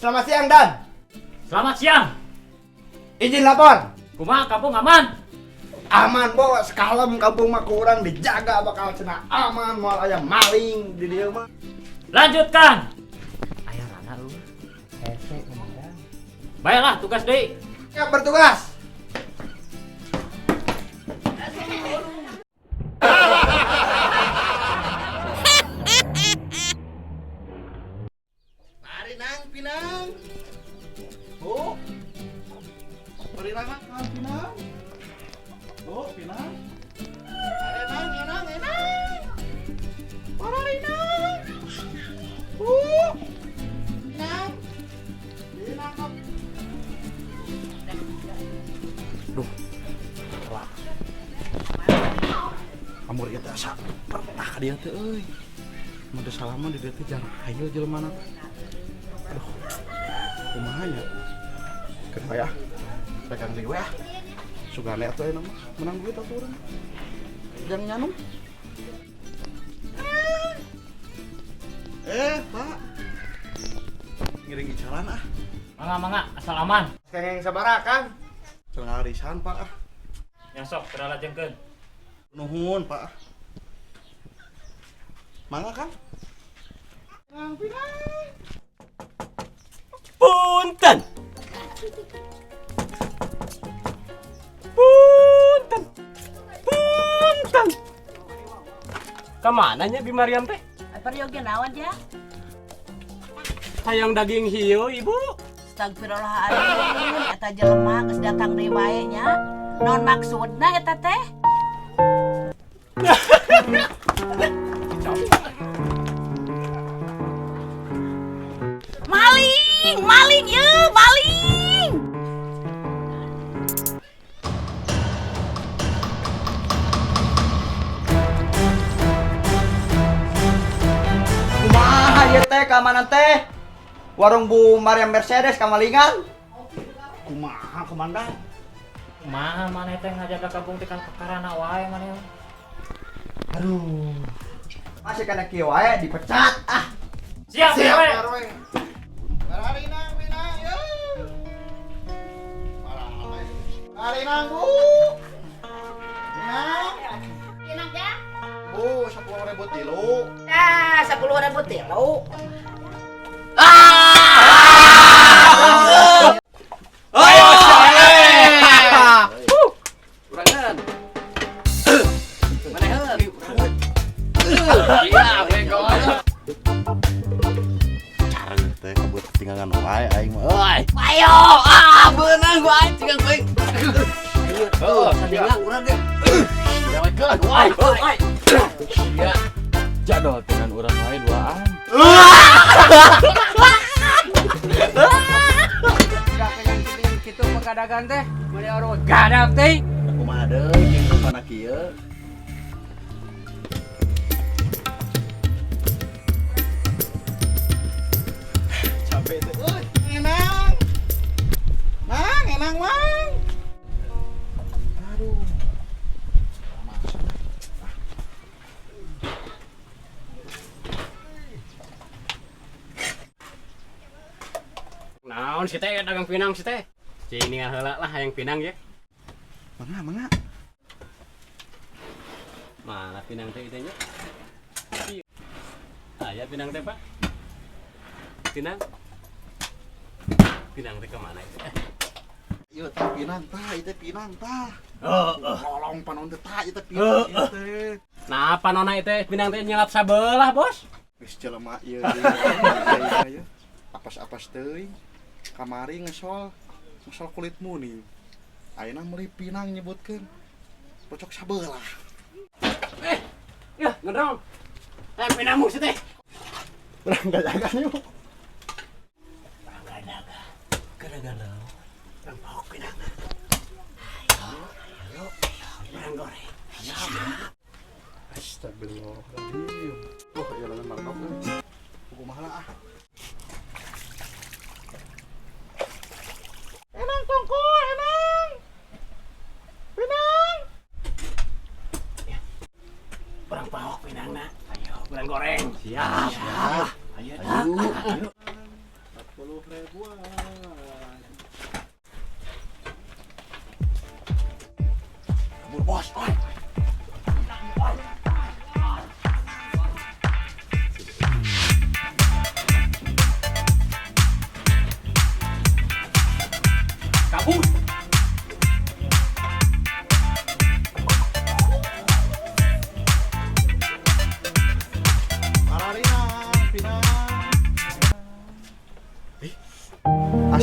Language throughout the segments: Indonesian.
Selamat siang, Dan. Selamat siang. Izin lapor. Kumaha kampung aman? Aman, bos. Kalem kampung mah kurang dijaga bakal cenah aman moal aya maling di dieu mah. Lanjutkan. Aya rana lu. Hese komandan. Baiklah tugas deui. Siap bertugas. Mari nang pinang. Oh. Mari nang pinang. Oh, pinang. Mari nang enang. Mari nang. Oh. Pinang. Pinang. Amur ieu teh asa pernah ka dieu teh euy. Mun teu salaman di dieu teh jarang hayu jelema. Aduh. Kumaha nya? Keur aya. Pegang deui we ah. Sugane atuh ayeuna mah menang duit atuh urang. Jangan nyanum. Pak. Ngiring icaran ah. Mangga asal aman. Kengeng sabarakan. Cenah ngarisan, Pak ah. Yang sok teu lajengkeun. Nuhun, Pak. Mangga kan? Nang pinang. Punten. Punten. Punten. Kemana nya Bi Mariam teh? Peryogi naon ya? Hayang daging hieu Ibu. Astagfirullahaladzim, eta jelema geus datang deui wae nya. Naon maksudna eta teh? Maling ye, maling. Kumaha ieu teh keamanan teh? Warung Bu Mariam Mercedes kamalingan. Kumaha, Komandan? Kumaha maneh teh ngajaga kampung teh karana wae maneh. Aduh. Masih kana kieu wae dipecat ah. Siap, we. RW. Mari nang pinang, yo. Mari nang, Bu. Pinang. Pinang ya? Bu, 10.000 tilu. Ah, 10.000 tilu. Ayo urangan. Maneheun. Iya, bego. Cara teh kabut tinggalan wae aing mah. Euy. Ayo, beunang gua aing tinggal teuing. Ayo, sadinga urang ge. Dawekeun, wae. Ya. Jadol dengan urang wae duaan. Kitu pengadagan teh, mari orang gadak teh. Kumaha deui jeung rupana kieu? Capek teh. Euy, enang. Mang, enang mang. Aduh. Naon si teh dagang pinang si teh? Cing heula lah hayang pinang ya. Mangga. Mana pinang teh itu nya? Aya pinang teh, Pak. Pinang. Pinang teh kemana itu? Ieu teh pinang tah, ieu teh pinang tah. Tolong panon teh tah, ieu teh pinang ieu teh. Nah, panona itu pinang teh nyelap sabelah, Bos. Geus jelema ieu. Apas-apas teuing. Kamari ngesol kulitmu nih. Ayeuna meuli pinang nyebutkeun. Pocok sabelah. Ya, ngendrong. Pinangmu si teh. Urang gajagan yuk. Gara-gara orang pahok pinang. Ayo. Pinang goreng. Astagfirullahaladzim. Oh, ieu langan mangkok euy. Kumaha lah ah. Enang tongko, enang. Pinang. Orang pahok pinangna. Ayo, pinang goreng. Siap. Ayo, dah. Ayo. 40.000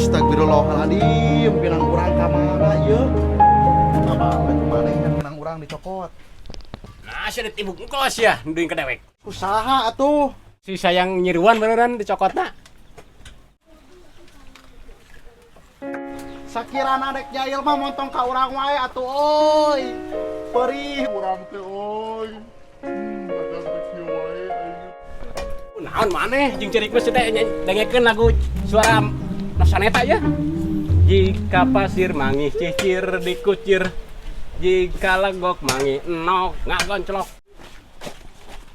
Astagfirullahaladzim, pinang urang kamana ieu? Apa kemana yang pinang urang dicopot? Nah, saya ditibuk engkos ya, nunduin ke dewek. Usaha atuh. Si sayang nyiruan beneran dicokotna. Sakirana dek jail mah montong ka urang wae atuh euy. Perih urang teh euy. Dagang kecil wae aing. Naon maneh jeung cerik geus teh dengekeun lagu suara Nasaneta ya. Jika pasir mangi cicir dikucir, jika legok mangi enok ngagonclok.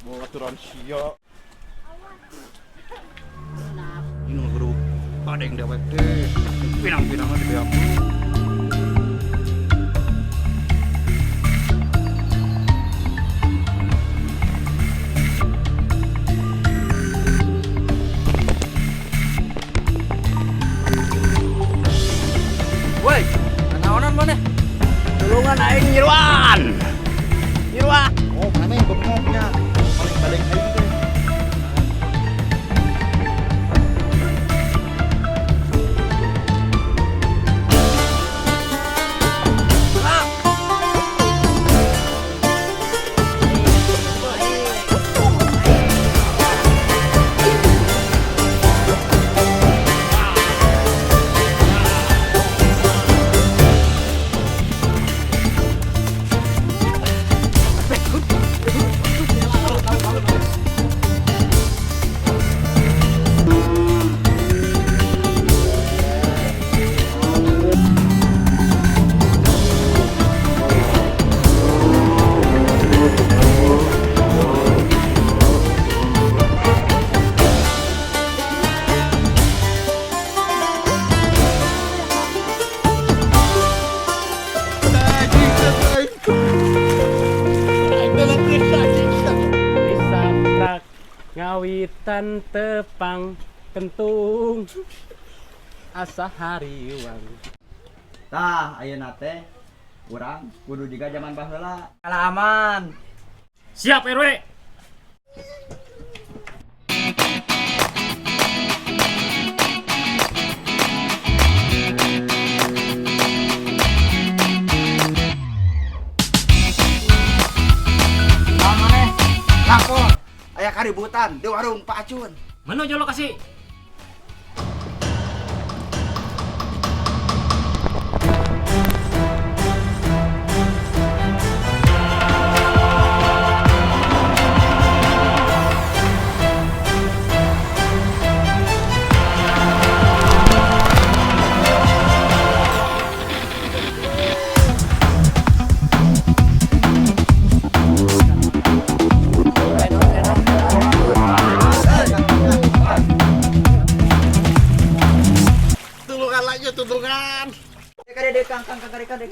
Mau aturan sia. Ini guru ada yang dewek teh. Pinang-pinang di beak. Woi, naonan maneh? Tulungan aing nyiruan. Nyiruan. Oh, mana yang bengoknya? Paling balik aing teh. Disaprak ngawitan tepang kentung asa hariwang. Tah, ayeuna teh urang kudu juga zaman baheula. Kalah aman. Siap RW. Lapor, aya kaributan di warung Pak Acun. Menuju lokasi. Tulungan lanjut, tulungan. Kadek kang kadek.